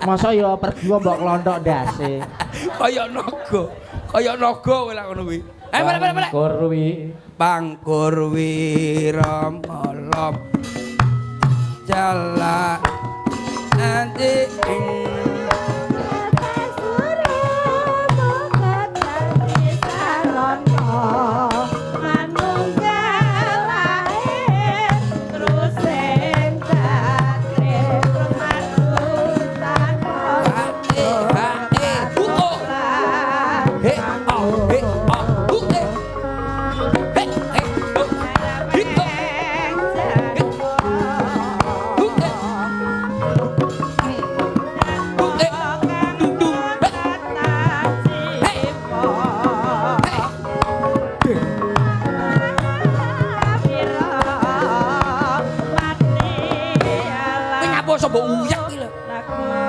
Masa ya pergi mbok klonthok ndase. Kaya naga. Kaya naga kowe lak ngono kuwi. Balik. Pangkur Wirama jala anti ing